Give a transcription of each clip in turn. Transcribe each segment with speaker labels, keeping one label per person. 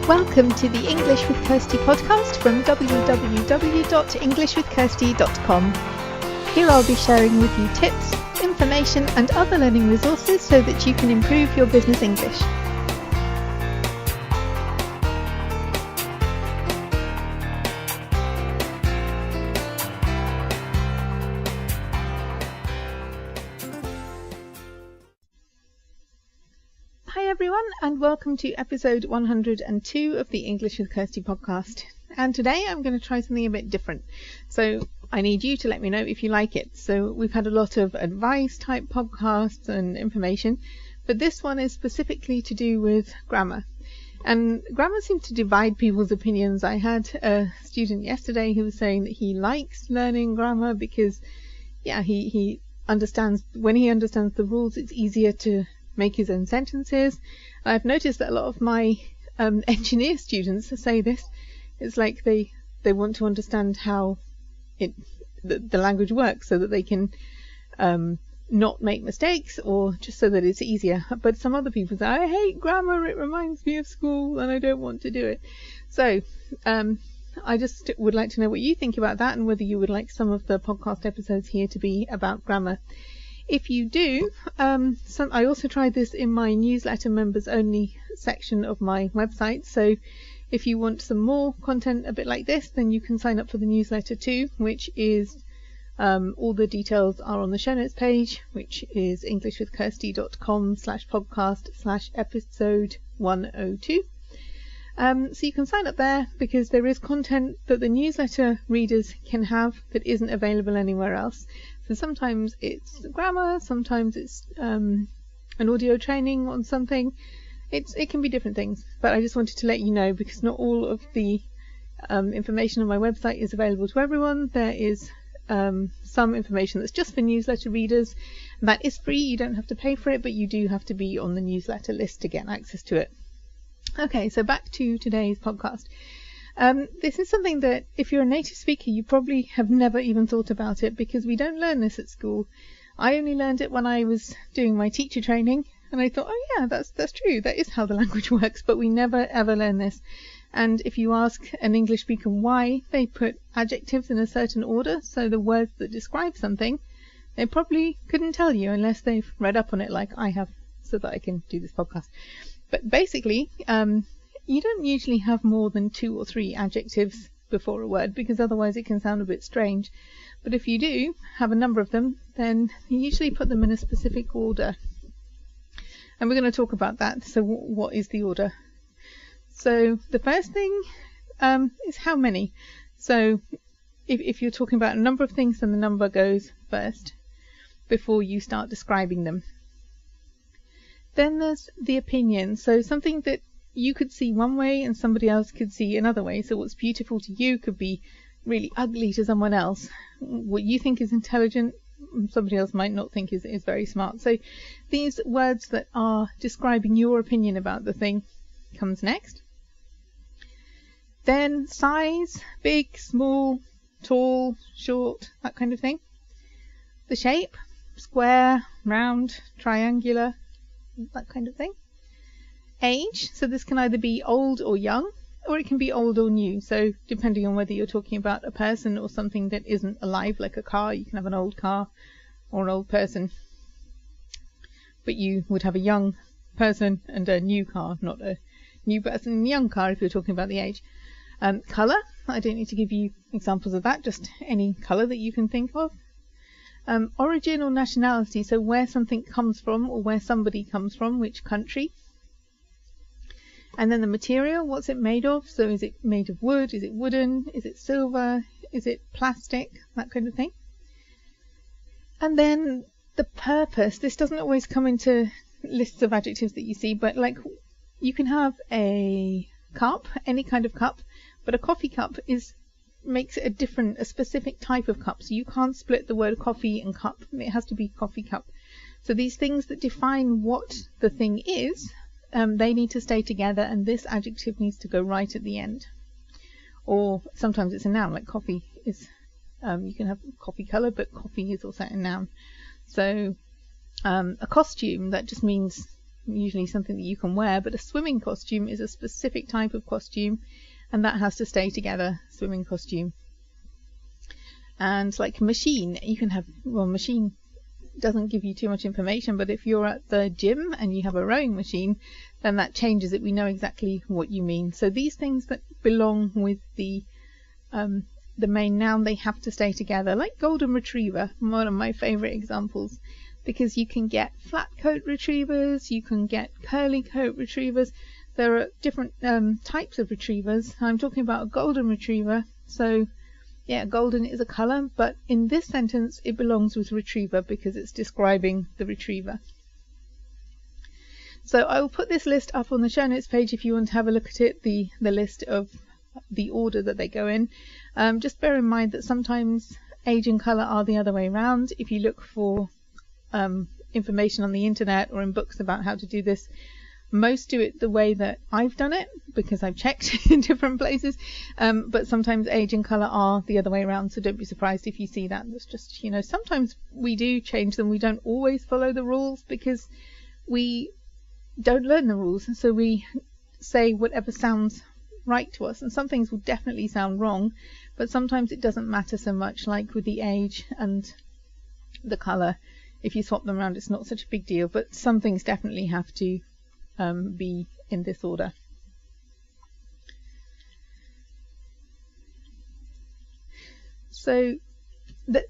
Speaker 1: Welcome to the English with Kirsty podcast from www.englishwithkirsty.com. Here I'll be sharing with you tips, information and other learning resources so that you can improve your business English. Hi everyone, and welcome to episode 102 of the English with Kirsty podcast. And today I'm going to try something a bit different. So I need you to let me know if you like it. So we've had a lot of advice type podcasts and information, but this one is specifically to do with grammar. And grammar seems to divide people's opinions. I had a student yesterday who was saying that he likes learning grammar because, he understands, when he understands the rules, it's easier to make his own sentences. I've noticed that a lot of my engineer students say this. It's like they want to understand how the language works so that they can not make mistakes, or just so that it's easier. But some other people say, I hate grammar, it reminds me of school and I don't want to do it. So I just would like to know what you think about that, and whether you would like some of the podcast episodes here to be about grammar. If you do, I also tried this in my newsletter members only section of my website. So if you want some more content a bit like this, then you can sign up for the newsletter too, which is all the details are on the show notes page, which is englishwithkirsty.com/podcast/episode 102. So you can sign up there because there is content that the newsletter readers can have that isn't available anywhere else. So sometimes it's grammar, sometimes it's an audio training on something. It can be different things, but I just wanted to let you know, because not all of the information on my website is available to everyone. There is some information that's just for newsletter readers, and that is free. You don't have to pay for it, but you do have to be on the newsletter list to get access to it. Okay, so back to today's podcast. This is something that if you're a native speaker, you probably have never even thought about it, because we don't learn this at school. I only learned it when I was doing my teacher training, and I thought, oh yeah, that's true. That is how the language works, but we never ever learn this. And if you ask an English speaker why they put adjectives in a certain order, so the words that describe something, they probably couldn't tell you unless they've read up on it like I have, so that I can do this podcast. But basically, you don't usually have more than 2 or 3 adjectives before a word, because otherwise it can sound a bit strange. But if you do have a number of them, then you usually put them in a specific order. And we're going to talk about that. So what is the order? So the first thing is how many. So if you're talking about a number of things, then the number goes first before you start describing them. Then there's the opinion. So something that you could see one way and somebody else could see another way. So what's beautiful to you could be really ugly to someone else. What you think is intelligent, somebody else might not think is very smart. So these words that are describing your opinion about the thing comes next. Then size, big, small, tall, short, that kind of thing. The shape, square, round, triangular, that kind of thing. Age, so this can either be old or young, or it can be old or new. So depending on whether you're talking about a person or something that isn't alive, like a car, you can have an old car or an old person. But you would have a young person and a new car, not a new person and a young car if you're talking about the age. Colour, I don't need to give you examples of that, just any colour that you can think of. Origin or nationality, so where something comes from or where somebody comes from, which country. And then the material, what's it made of? So is it made of wood? Is it wooden? Is it silver? Is it plastic? That kind of thing. And then the purpose. This doesn't always come into lists of adjectives that you see, but like you can have a cup, any kind of cup, but a coffee cup makes it a specific type of cup. So you can't split the word coffee and cup. It has to be coffee cup. So these things that define what the thing is, they need to stay together, and this adjective needs to go right at the end. Or sometimes it's a noun, like coffee is, you can have coffee colour, but coffee is also a noun. So a costume, that just means usually something that you can wear, but a swimming costume is a specific type of costume, and that has to stay together, swimming costume. And like machine, you can have, well, machine doesn't give you too much information, but if you're at the gym and you have a rowing machine, then that changes it. We know exactly what you mean. So these things that belong with the main noun, they have to stay together. Like golden retriever, one of my favorite examples, because you can get flat coat retrievers, you can get curly coat retrievers. There are different types of retrievers. I'm talking about a golden retriever. So yeah, golden is a color, but in this sentence it belongs with retriever because it's describing the retriever. So I will put this list up on the show notes page if you want to have a look at it, the list of the order that they go in. Just bear in mind that sometimes age and color are the other way around. If you look for information on the internet or in books about how to do this, most do it the way that I've done it because I've checked in different places, but sometimes age and colour are the other way around, so don't be surprised if you see that. It's just, you know, sometimes we do change them. We don't always follow the rules because we don't learn the rules, and so we say whatever sounds right to us, and some things will definitely sound wrong, but sometimes it doesn't matter so much, like with the age and the colour. If you swap them around, it's not such a big deal, but some things definitely have to be in this order. So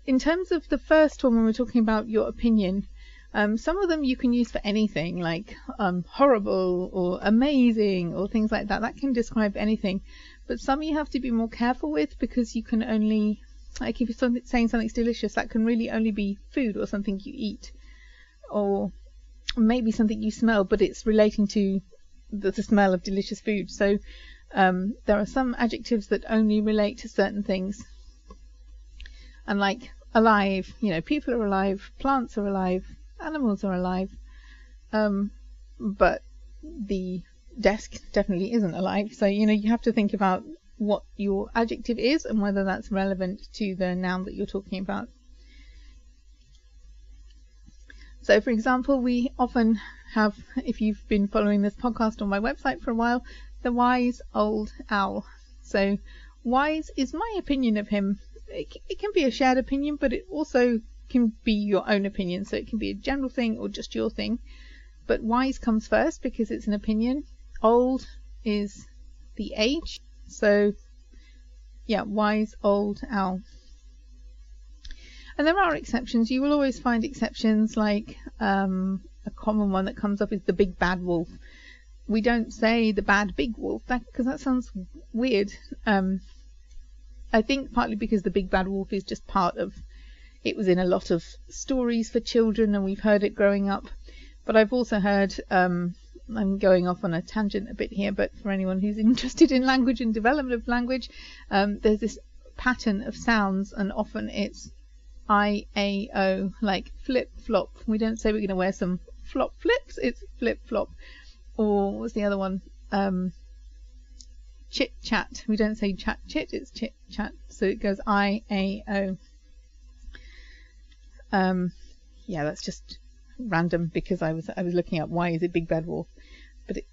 Speaker 1: in terms of the first one, when we're talking about your opinion, some of them you can use for anything, like horrible or amazing or things like that. That can describe anything, but some you have to be more careful with because you can only, like if you're saying something's delicious, that can really only be food or something you eat, or maybe something you smell, but it's relating to the smell of delicious food. So there are some adjectives that only relate to certain things. And like alive, you know, people are alive, plants are alive, animals are alive, but the desk definitely isn't alive. So, you know, you have to think about what your adjective is and whether that's relevant to the noun that you're talking about. So, for example, we often have, if you've been following this podcast on my website for a while, the wise old owl. So, wise is my opinion of him. It can be a shared opinion, but it also can be your own opinion. So, it can be a general thing or just your thing. But wise comes first because it's an opinion. Old is the age. So, yeah, wise old owl. And there are exceptions. You will always find exceptions, like a common one that comes up is the big bad wolf. We don't say the bad big wolf because that sounds weird. I think partly because the big bad wolf is just part of, it was in a lot of stories for children and we've heard it growing up. But I've also heard, I'm going off on a tangent a bit here, but for anyone who's interested in language and development of language, there's this pattern of sounds, and often it's I-A-O, like flip-flop. We don't say we're going to wear some flop flips, it's flip-flop. Or what's the other one? Chit-chat. We don't say chat-chit, it's chit-chat. So it goes I-A-O. Yeah, that's just random because I was looking up why is it big bad wolf. But it's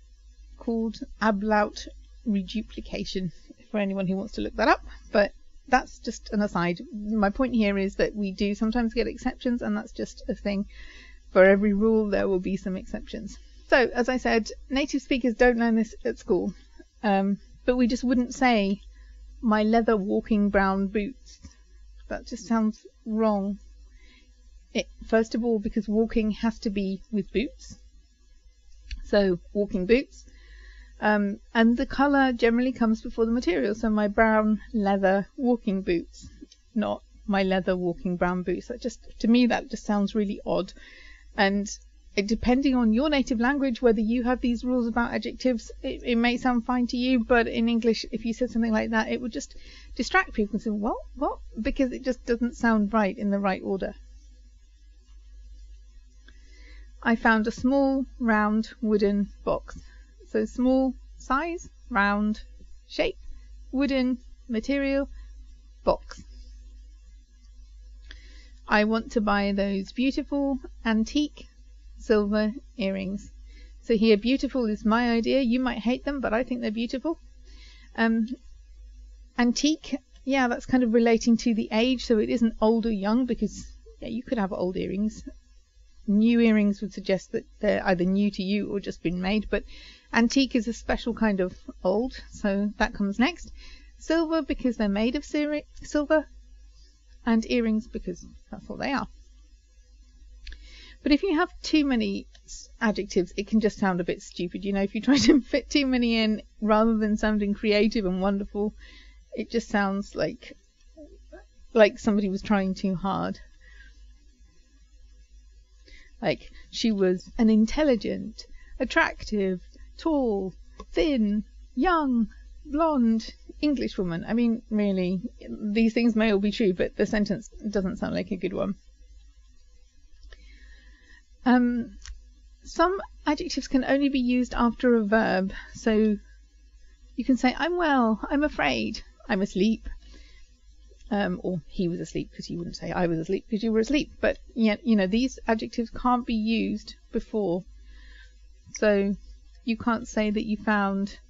Speaker 1: called ablaut reduplication for anyone who wants to look that up. But that's just an aside. My point here is that we do sometimes get exceptions, and that's just a thing. For every rule, there will be some exceptions. So, as I said, native speakers don't learn this at school. But we just wouldn't say, my leather walking brown boots. That just sounds wrong. First of all, because walking has to be with boots. So, walking boots. And the colour generally comes before the material. So my brown leather walking boots, not my leather walking brown boots. That just, to me, that just sounds really odd. And depending on your native language, whether you have these rules about adjectives, it may sound fine to you, but in English, if you said something like that, it would just distract people and say, what? Because it just doesn't sound right in the right order. I found a small, round, wooden box. So small size, round shape, wooden material, box. I want to buy those beautiful antique silver earrings. So here, beautiful is my idea. You might hate them, but I think they're beautiful. Antique, yeah, that's kind of relating to the age, so it isn't old or young, because yeah, you could have old earrings. New earrings would suggest that they're either new to you or just been made, but antique is a special kind of old, so that comes next. Silver, because they're made of silver, and earrings because that's what they are. But if you have too many adjectives, it can just sound a bit stupid. You know, if you try to fit too many in rather than sounding creative and wonderful, it just sounds like somebody was trying too hard. Like, she was an intelligent, attractive, tall, thin, young, blonde English woman. I mean, really, these things may all be true, but the sentence doesn't sound like a good one. Some adjectives can only be used after a verb. So you can say, I'm well, I'm afraid, I'm asleep. Or he was asleep, because you wouldn't say I was asleep because you were asleep. But yet, you know, these adjectives can't be used before. So you can't say that you found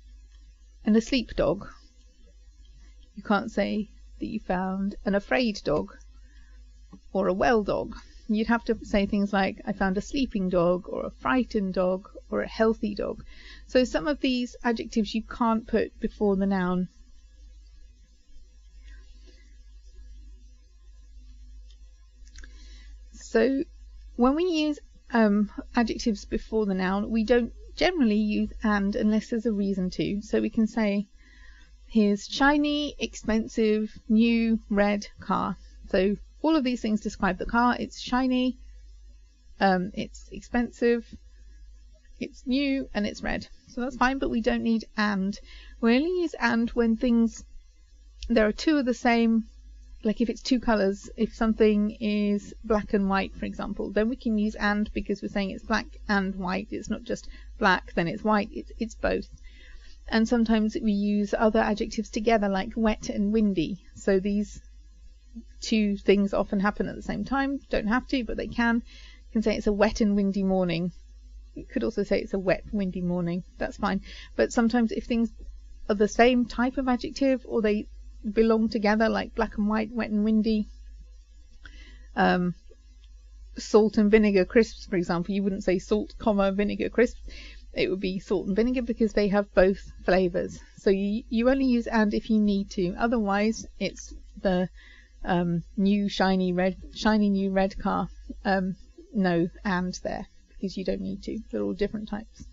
Speaker 1: an asleep dog. You can't say that you found an afraid dog or a well dog. You'd have to say things like, I found a sleeping dog, or a frightened dog, or a healthy dog. So some of these adjectives you can't put before the noun. So when we use adjectives before the noun, we don't generally use and unless there's a reason to. So we can say, here's shiny, expensive, new, red car. So all of these things describe the car. It's shiny, it's expensive, it's new, and it's red. So that's fine, but we don't need and. We only use and when there are two of the same, like if it's two colours, if something is black and white, for example, then we can use and because we're saying it's black and white. It's not just black, then it's white, it's both. And sometimes we use other adjectives together, like wet and windy. So these two things often happen at the same time. Don't have to, but they can. You can say it's a wet and windy morning. You could also say it's a wet, windy morning. That's fine. But sometimes if things are the same type of adjective, or they belong together, like black and white, wet and windy, salt and vinegar crisps, for example, you wouldn't say salt, vinegar crisps. It would be salt and vinegar because they have both flavours. So you only use and if you need to. Otherwise, it's the new shiny new red car. No and there, because you don't need to. They're all different types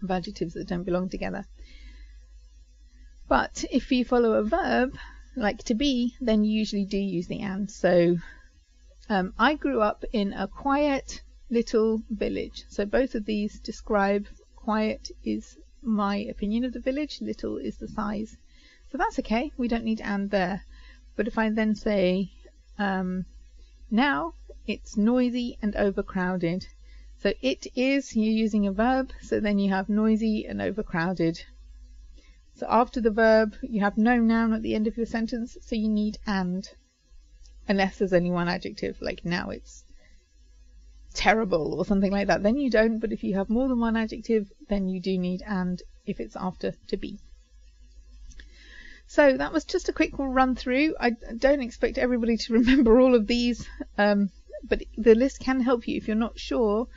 Speaker 1: of adjectives that don't belong together. But if you follow a verb, like to be, then you usually do use the and. So I grew up in a quiet little village. So both of these describe, quiet is my opinion of the village, little is the size. So that's okay, we don't need and there. But if I then say, now it's noisy and overcrowded. So it is, you're using a verb, so then you have noisy and overcrowded. So after the verb, you have no noun at the end of your sentence, so you need and. Unless there's only one adjective, like now it's terrible or something like that, then you don't. But if you have more than one adjective, then you do need and if it's after to be. So that was just a quick run through. I don't expect everybody to remember all of these, but the list can help you. If you're not sure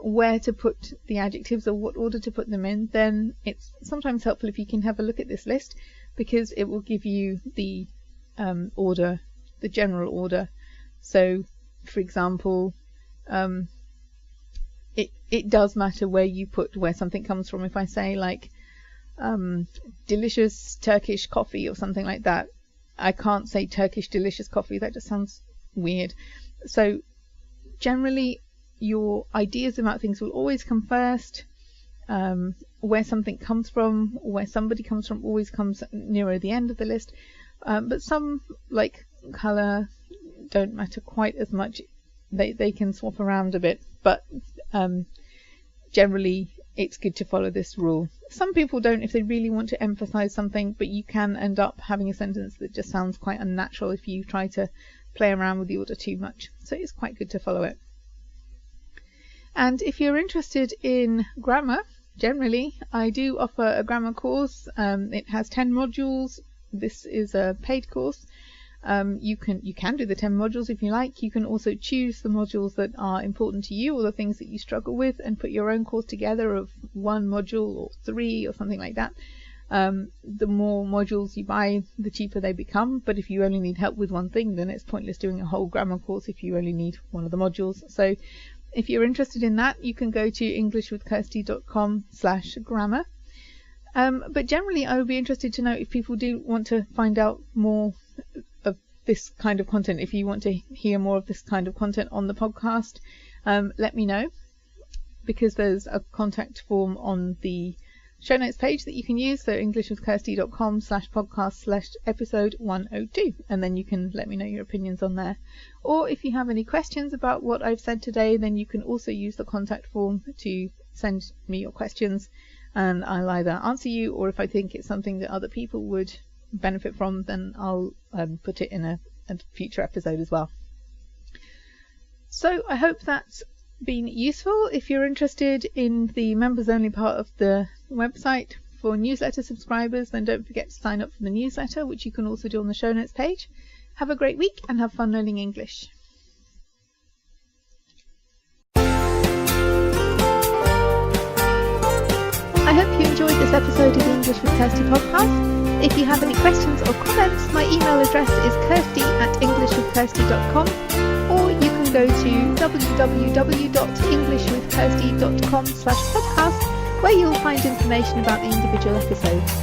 Speaker 1: where to put the adjectives or what order to put them in, then it's sometimes helpful if you can have a look at this list, because it will give you the order, the general order. So for example, it does matter where something comes from. If I say like delicious Turkish coffee or something like that, I can't say Turkish delicious coffee. That just sounds weird. So generally your ideas about things will always come first. Where something comes from, where somebody comes from, always comes nearer the end of the list. But some, like colour, don't matter quite as much. They can swap around a bit, but generally it's good to follow this rule. Some people don't if they really want to emphasize something, but you can end up having a sentence that just sounds quite unnatural if you try to play around with the order too much. So it's quite good to follow it. And if you're interested in grammar, generally, I do offer a grammar course. It has 10 modules. This is a paid course. You can do the 10 modules if you like. You can also choose the modules that are important to you or the things that you struggle with and put your own course together of 1 module or 3 or something like that. The more modules you buy, the cheaper they become. But if you only need help with one thing, then it's pointless doing a whole grammar course if you only need one of the modules. So if you're interested in that, you can go to englishwithkirsty.com/grammar. But generally, I would be interested to know if people do want to find out more of this kind of content. If you want to hear more of this kind of content on the podcast, let me know, because there's a contact form on the show notes page that you can use. So englishwithkirsty.com/podcast/episode 102, and then you can let me know your opinions on there. Or if you have any questions about what I've said today, then you can also use the contact form to send me your questions, and I'll either answer you, or if I think it's something that other people would benefit from, then I'll put it in a future episode as well. So I hope that's been useful. If you're interested in the members only part of the website for newsletter subscribers, then don't forget to sign up for the newsletter, which you can also do on the show notes page. Have a great week and have fun learning English. I hope you enjoyed this episode of the English with Kirsty podcast. If you have any questions or comments, my email address is kirsty@englishwithkirsty.com, or you can go to www.englishwithkirsty.com/podcast, where you'll find information about the individual episodes.